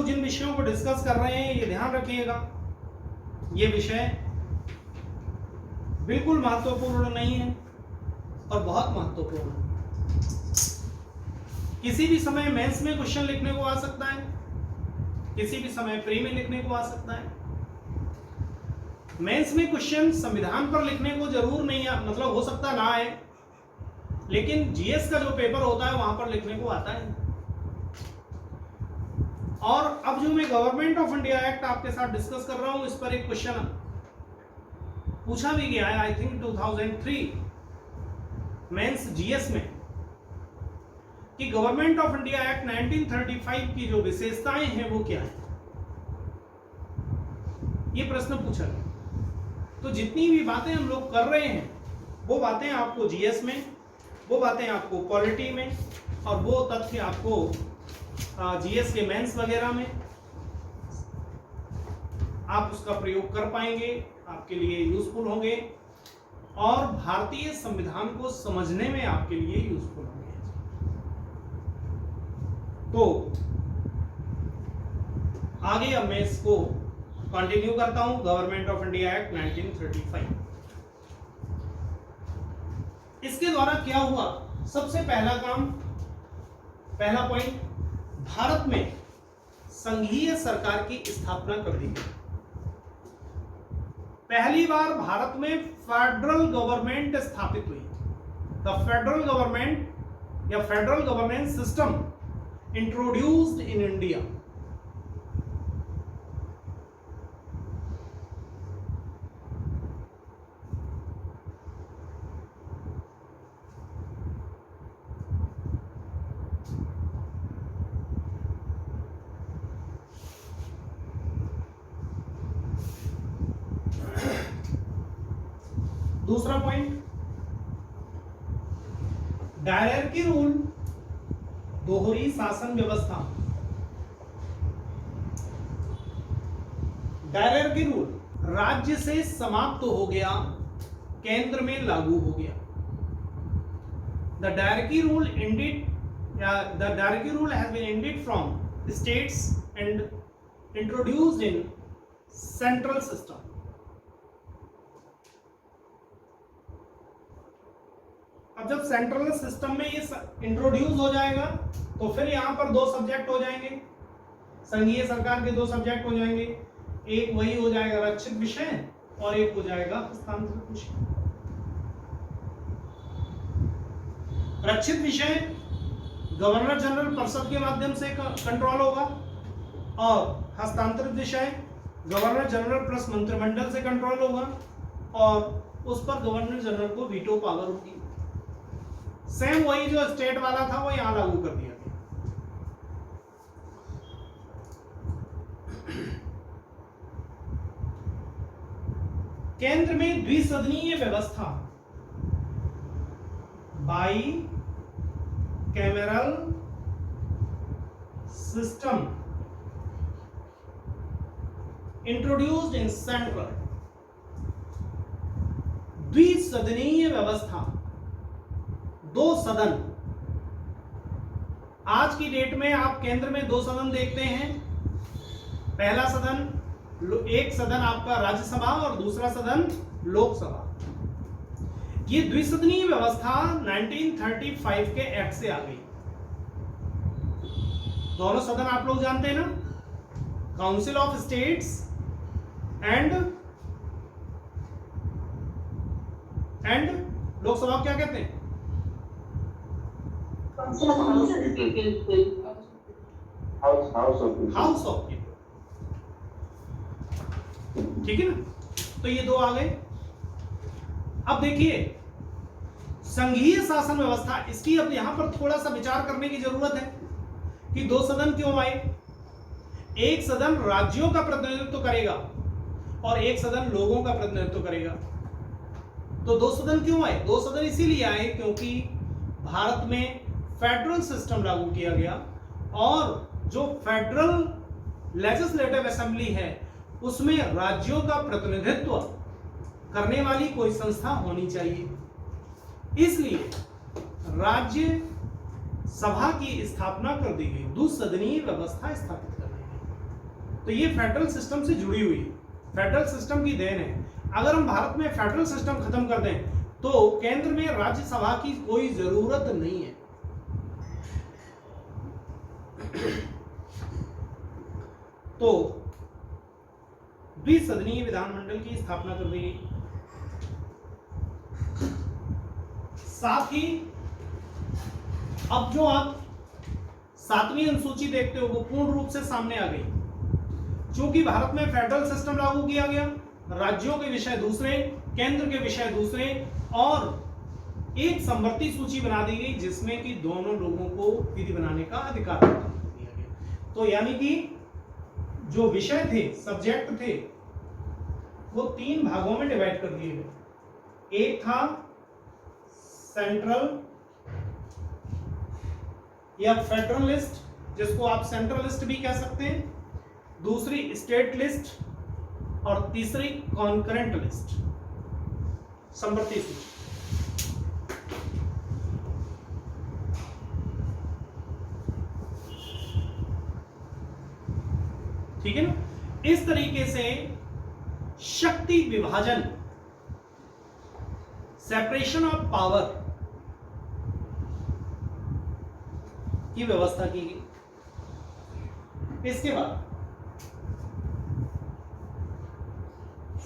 लोग जिन विषयों को डिस्कस कर रहे हैं ये ध्यान रखिएगा, ये विषय बिल्कुल महत्वपूर्ण नहीं है और बहुत महत्वपूर्ण है। किसी भी समय मेंस में क्वेश्चन लिखने को आ सकता है, किसी भी समय प्री में लिखने को आ सकता है। मेंस में क्वेश्चन संविधान पर लिखने को जरूर नहीं मतलब हो सकता ना आए, लेकिन जीएस का जो पेपर होता है वहां पर लिखने को आता है। और अब जो मैं गवर्नमेंट ऑफ इंडिया एक्ट आपके साथ डिस्कस कर रहा हूं, इस पर एक क्वेश्चन पूछा भी गया है, आई थिंक 2003 मेंस जीएस में, कि गवर्नमेंट ऑफ इंडिया एक्ट 1935 की जो विशेषताएं हैं वो क्या है, ये प्रश्न पूछा गया। तो जितनी भी बातें हम लोग कर रहे हैं वो बातें आपको जीएस में, वो बातें आपको पॉलिटी में, और वो तथ्य आपको जीएस के मेंस वगैरह में आप उसका प्रयोग कर पाएंगे, आपके लिए यूजफुल होंगे और भारतीय संविधान को समझने में आपके लिए यूजफुल होंगे। तो आगे अब मैं इसको कंटिन्यू करता हूं। गवर्नमेंट ऑफ इंडिया एक्ट 1935, इसके द्वारा क्या हुआ? सबसे पहला काम, पहला पॉइंट, भारत में संघीय सरकार की स्थापना कर दी गई। पहली बार भारत में फेडरल गवर्नमेंट स्थापित हुई। द फेडरल गवर्नमेंट या federal governance system introduced in India. दूसरा पॉइंट, डायरेक्टरी रूल, दोहरी शासन व्यवस्था। डायरेक्टरी रूल राज्य से समाप्त हो गया, केंद्र में लागू हो गया। द डायरेक्टरी रूल ended या the directory rule has been ended from states and introduced in central system. अब जब सेंट्रल सिस्टम में ये इंट्रोड्यूस हो जाएगा तो फिर यहां पर दो सब्जेक्ट हो जाएंगे, संघीय सरकार के दो सब्जेक्ट हो जाएंगे। एक वही हो जाएगा रक्षित विषय और एक हो जाएगा हस्तांतरित विषय। रक्षित विषय गवर्नर जनरल परिषद के माध्यम से कंट्रोल होगा और हस्तांतरित विषय गवर्नर जनरल प्लस मंत्रिमंडल से कंट्रोल होगा और उस पर गवर्नर जनरल को वीटो पावर होगी। सेम वही जो स्टेट वाला था वो यहां लागू कर दिया गया। केंद्र में द्विसदनीय व्यवस्था, bicameral system introduced in central. द्विसदनीय व्यवस्था, दो सदन। आज की डेट में आप केंद्र में दो सदन देखते हैं। पहला सदन, एक सदन आपका राज्यसभा और दूसरा सदन लोकसभा। ये द्विसदनीय व्यवस्था 1935 के एक्ट से आ गई। दोनों सदन आप लोग जानते हैं ना, council of states and Lok Sabha क्या कहते हैं? House of people. ठीक है ना, तो ये दो आ गए। अब देखिए संघीय शासन व्यवस्था, इसकी अब यहां पर थोड़ा सा विचार करने की जरूरत है कि दो सदन क्यों आए। एक सदन राज्यों का प्रतिनिधित्व करेगा और एक सदन लोगों का प्रतिनिधित्व करेगा। तो दो सदन क्यों आए? दो सदन इसीलिए आए क्योंकि भारत में फेडरल सिस्टम लागू किया गया और जो फेडरल लेजिस्लेटिव असेंबली है उसमें राज्यों का प्रतिनिधित्व करने वाली कोई संस्था होनी चाहिए। इसलिए राज्य सभा की स्थापना कर दी गई, द्विसदनीय व्यवस्था स्थापित कर दी गई। तो ये फेडरल सिस्टम से जुड़ी हुई है, फेडरल सिस्टम की देन है। अगर हम भारत में फेडरल सिस्टम खत्म कर दें तो केंद्र में राज्यसभा की कोई जरूरत नहीं है। तो द्विसदनीय विधानमंडल की स्थापना कर दी गई। साथ ही अब जो आप 7वीं अनुसूची देखते हो वो पूर्ण रूप से सामने आ गई। चूंकि भारत में फेडरल सिस्टम लागू किया गया, राज्यों के विषय दूसरे, केंद्र के विषय दूसरे, और एक समवर्ती सूची बना दी गई जिसमें कि दोनों लोगों को विधि बनाने का अधिकार दिया गया। तो यानी कि जो विषय थे, सब्जेक्ट थे, वो 3 भागों में डिवाइड कर दिए गए। एक था सेंट्रल या फेडरल लिस्ट, जिसको आप सेंट्रल लिस्ट भी कह सकते हैं, दूसरी स्टेट लिस्ट, और तीसरी कॉन्करेंट लिस्ट, समवर्ती सूची। ठीक है ना। इस तरीके से शक्ति विभाजन, सेपरेशन ऑफ पावर की व्यवस्था की गई। इसके बाद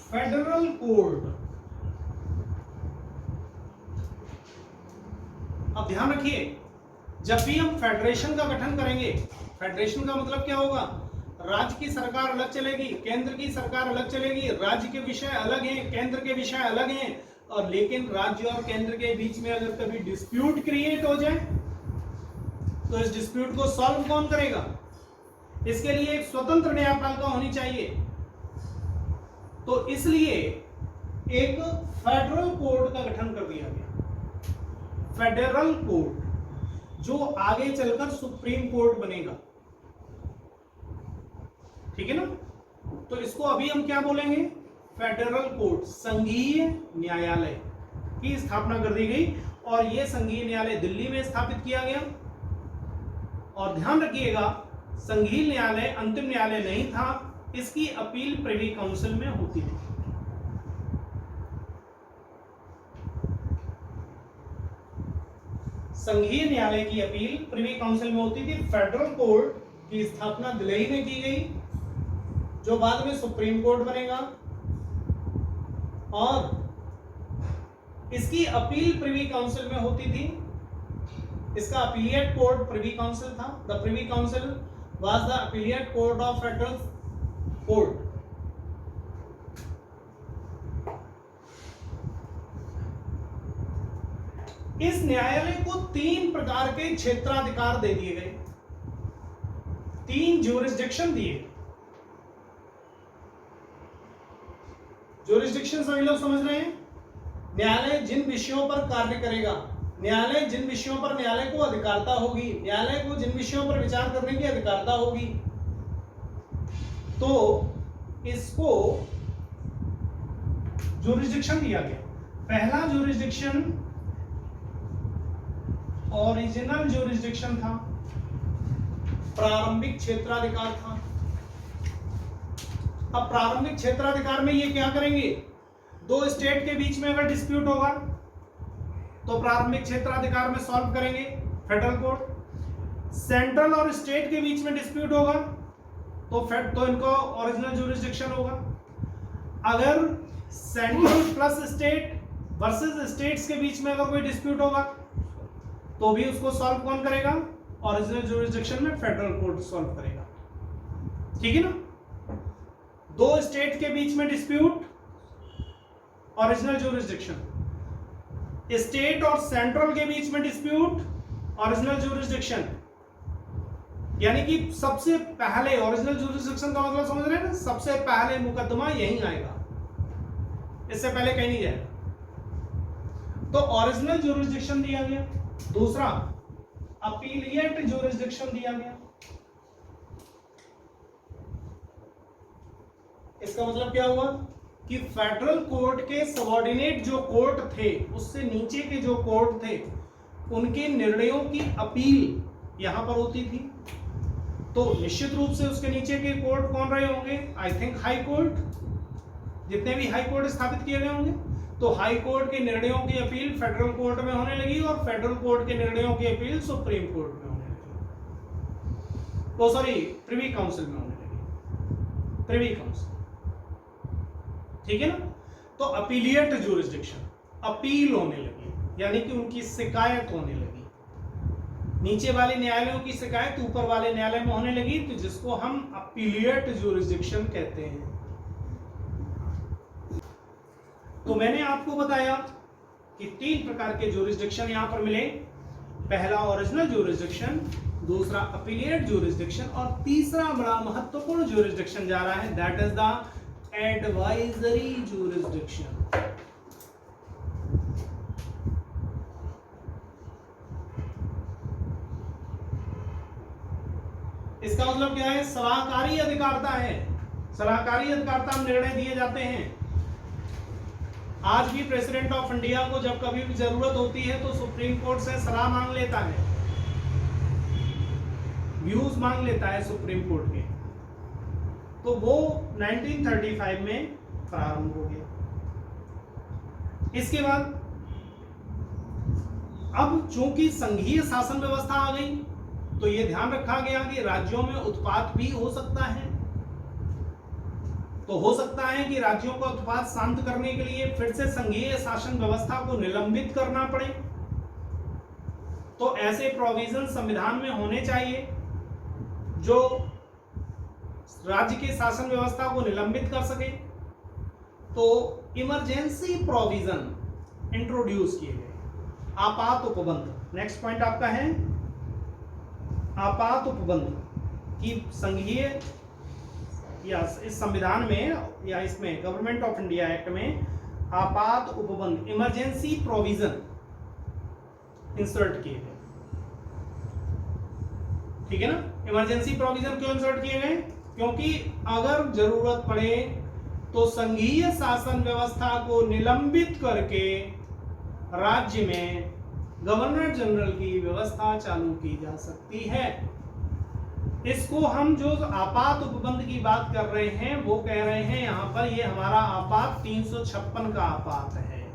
फेडरल कोड। अब ध्यान रखिए, जब भी हम फेडरेशन का गठन करेंगे, फेडरेशन का मतलब क्या होगा, राज्य की सरकार अलग चलेगी, केंद्र की सरकार अलग चलेगी, राज्य के विषय अलग हैं, केंद्र के विषय अलग हैं, और लेकिन राज्य और केंद्र के बीच में अगर कभी डिस्प्यूट क्रिएट हो जाए तो इस डिस्प्यूट को सॉल्व कौन करेगा? इसके लिए एक स्वतंत्र न्यायपालिका होनी चाहिए। तो इसलिए एक फेडरल कोड का गठन कर दिया गया, फेडरल कोड, जो आगे चलकर सुप्रीम कोर्ट बनेगा। ठीक है ना। तो इसको अभी हम क्या बोलेंगे, फेडरल कोर्ट, संघीय न्यायालय की स्थापना कर दी गई, और यह संघीय न्यायालय दिल्ली में स्थापित किया गया। और ध्यान रखिएगा, संघीय न्यायालय अंतिम न्यायालय नहीं था, इसकी अपील प्रिवी काउंसिल में होती थी। संघीय न्यायालय की अपील प्रिवी काउंसिल में होती थी। फेडरल कोर्ट की स्थापना दिल्ली में की गई, जो बाद में सुप्रीम कोर्ट बनेगा, और इसकी अपील प्रिवी काउंसिल में होती थी। इसका अपीलिएट कोर्ट प्रिवी काउंसिल था। The privy council was the appellate court of federal court. इस न्यायालय को 3 प्रकार के क्षेत्राधिकार दे दिए गए, 3 ज्यूरिसडिक्शन दिए। ज्यूरिसडिक्शन सभी लोग समझ रहे हैं? न्यायालय जिन विषयों पर कार्य करेगा, न्यायालय जिन विषयों पर न्यायालय को अधिकारता होगी, न्यायालय को जिन विषयों पर विचार करने की अधिकारता होगी, तो इसको ज्यूरिसडिक्शन दिया गया। पहला ज्यूरिसडिक्शन ओरिजिनल ज्यूरिसडिक्शन था, प्रारंभिक क्षेत्राधिकार था। अब प्रारंभिक क्षेत्राधिकार में ये क्या करेंगे, 2 स्टेट के बीच में अगर डिस्प्यूट होगा तो प्रारंभिक क्षेत्राधिकार में सॉल्व करेंगे फेडरल कोर्ट। सेंट्रल और स्टेट के बीच में डिस्प्यूट होगा तो इनको ओरिजिनल ज्यूरिसडिक्शन होगा। अगर central plus state versus states के बीच में अगर कोई डिस्प्यूट होगा तो भी उसको सॉल्व कौन करेगा, ओरिजिनल ज्यूरिसडिक्शन में फेडरल कोर्ट सॉल्व करेगा। ठीक है ना। 2 स्टेट के बीच में डिस्प्यूट, ओरिजिनल ज्यूरिसडिक्शन। स्टेट और सेंट्रल के बीच में डिस्प्यूट, ओरिजिनल ज्यूरिसडिक्शन। यानी कि सबसे पहले ओरिजिनल ज्यूरिसडिक्शन का मतलब समझ रहे हैं ना, सबसे पहले मुकदमा यहीं आएगा, इससे पहले कहीं नहीं जाएगा। तो ओरिजिनल ज्यूरिसडिक्शन दिया गया। दूसरा अपीलिएट ज्यूरिसडिक्शन दिया गया। इसका मतलब क्या हुआ कि फेडरल कोर्ट के सबऑर्डिनेट जो कोर्ट थे, उससे नीचे के जो कोर्ट थे, उनके निर्णयों की अपील यहां पर होती थी। तो निश्चित रूप से उसके नीचे के कोर्ट कौन रहे होंगे? आई थिंक हाई कोर्ट, जितने भी हाई कोर्ट स्थापित किए गए होंगे। तो हाई कोर्ट के निर्णयों की अपील फेडरल कोर्ट में होने लगी और फेडरल कोर्ट के निर्णयों की अपील सुप्रीम कोर्ट में होने लगी, तो सॉरी प्रिवी काउंसिल में होने लगी, प्रिवी काउंसिल, ठीक है ना। तो अपीलिएट ज्यूरिसडिक्शन, अपील होने लगी, यानी कि उनकी शिकायत होने लगी। नीचे वाले न्यायालयों की शिकायत ऊपर वाले न्यायालय में होने लगी, तो जिसको हम अपीलिएट ज्यूरिसडिक्शन कहते हैं। तो मैंने आपको बताया कि 3 प्रकार के ज्यूरिसडिक्शन यहां पर मिले। पहला ओरिजिनल ज्यूरिसडिक्शन, दूसरा अपीलिएट ज्यूरिसडिक्शन और तीसरा बड़ा महत्वपूर्ण ज्यूरिसडिक्शन जा रहा है, that is the advisory jurisdiction. इसका मतलब क्या है? सलाहकारी अधिकारिता है, सलाहकारी अधिकारिता में निर्णय दिए जाते हैं। आज भी प्रेसिडेंट ऑफ इंडिया को जब कभी भी जरूरत होती है तो सुप्रीम कोर्ट से सलाह मांग लेता है, व्यूज मांग लेता है सुप्रीम कोर्ट के। तो वो 1935 में प्रारंभ हो गया। इसके बाद अब चूंकि संघीय शासन व्यवस्था आ गई, तो यह ध्यान रखा गया कि राज्यों में उत्पात भी हो सकता है। तो हो सकता है कि राज्यों का उत्पात शांत करने के लिए फिर से संघीय शासन व्यवस्था को निलंबित करना पड़े। तो ऐसे प्रोविजन संविधान में होने चाहिए जो राज्य के शासन व्यवस्था को निलंबित कर सके। तो इमरजेंसी प्रोविजन इंट्रोड्यूस किए गए, आपात उपबंध। नेक्स्ट पॉइंट आपका है आपात उपबंध की संघीय या इस संविधान में या इसमें गवर्नमेंट ऑफ इंडिया एक्ट में आपात उपबंध, इमरजेंसी प्रोविजन इंसर्ट किए गए, ठीक है ना। इमरजेंसी प्रोविजन क्यों इंसर्ट किए गए? क्योंकि अगर जरूरत पड़े तो संघीय शासन व्यवस्था को निलंबित करके राज्य में गवर्नर जनरल की व्यवस्था चालू की जा सकती है। इसको हम जो आपात उपबंध की बात कर रहे हैं वो कह रहे हैं यहां पर, ये हमारा आपात 356 का आपात है।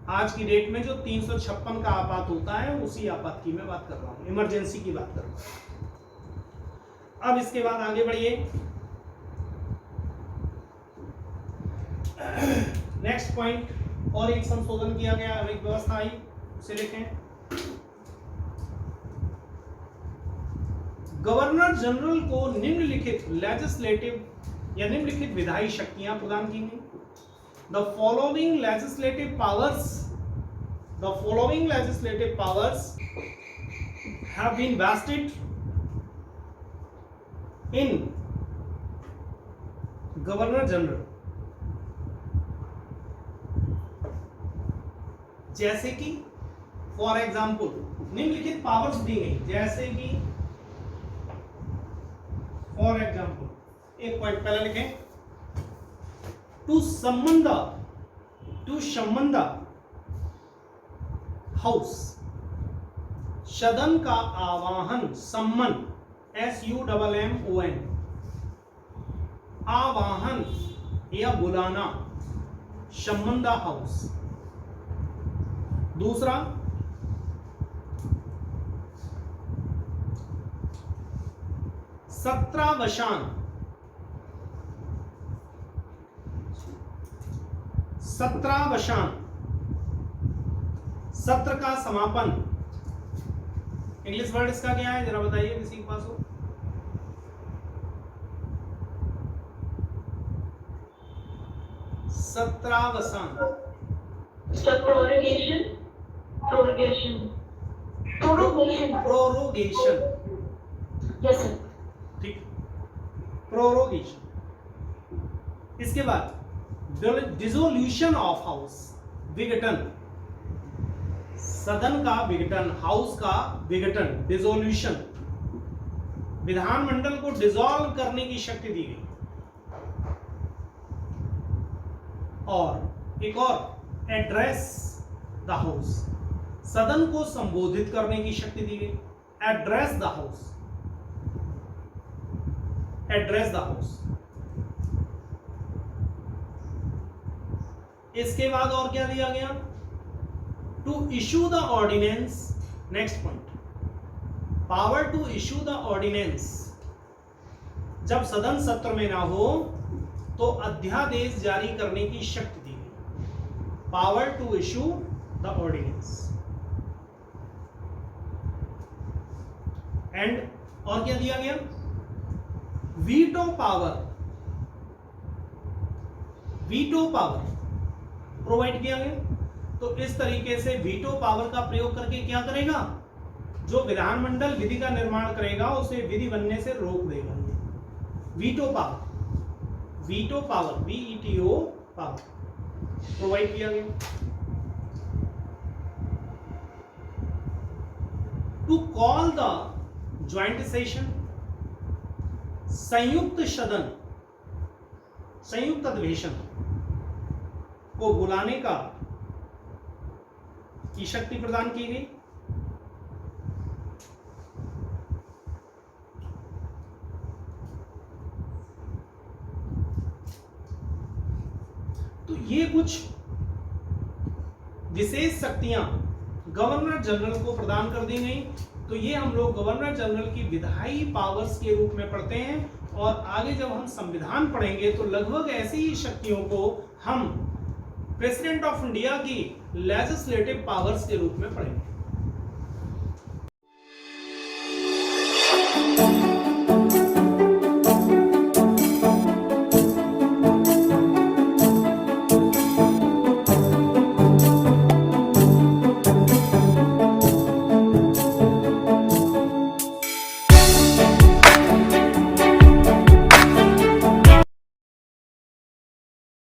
आज की डेट में जो 356 का आपात होता है उसी आपात की मैं बात कर रहा हूं, इमरजेंसी की बात कर रहा हूं। अब इसके बाद आगे बढ़िए। नेक्स्ट पॉइंट, और एक संशोधन किया गया, एक व्यवस्था आई, उसे देखें। गवर्नर जनरल को निम्नलिखित लेजिस्लेटिव या निम्नलिखित विधायी शक्तियां प्रदान की गई। The following legislative powers have been vested in governor general. जैसे कि फॉर एग्जाम्पल निम्नलिखित पावर्स दी गई, जैसे कि फॉर एग्जाम्पल एक पॉइंट पहले लिखें, टू सम्मन द हाउस, सदन का आवाहन, सम्मन SUMMON, आवाहन या बुलाना, सम्मन द हाउस। दूसरा, सत्रावसान, सत्र का समापन। इंग्लिश वर्ड इसका क्या है जरा बताइए, किसी के पास हो? सत्रावसान, प्रोरोगेशन। Yes sir. ठीक, प्रोरोगेशन। इसके बाद डिसोल्यूशन ऑफ हाउस, विघटन, सदन का विघटन, हाउस का विघटन, डिसोल्यूशन। विधानमंडल को डिसॉल्व करने की शक्ति दी गई। और एक और, एड्रेस द हाउस, सदन को संबोधित करने की शक्ति दी गई, address the house. Address the house. इसके बाद और क्या दिया गया, to issue the ordinance, next point, power to issue the ordinance, जब सदन सत्र में ना हो तो अध्यादेश जारी करने की शक्ति दी गई, power to issue the ordinance. And और क्या दिया गया, veto power, veto power provide किया गया। तो इस तरीके से वीटो पावर का प्रयोग करके क्या करेगा, जो विधानमंडल विधि का निर्माण करेगा उसे विधि बनने से रोक देगा। Veto power, veto power, VETO power provide किया गया। To call the joint session, संयुक्त सदन, संयुक्त अधिवेशन को बुलाने का की शक्ति प्रदान की गई। तो ये कुछ विशेष शक्तियां गवर्नर जनरल को प्रदान कर दी गई। तो ये हम लोग गवर्नर जनरल की विधायी पावर्स के रूप में पढ़ते हैं, और आगे जब हम संविधान पढ़ेंगे तो लगभग ऐसी ही शक्तियों को हम प्रेसिडेंट ऑफ इंडिया की लेजिस्लेटिव पावर्स के रूप में पढ़ेंगे।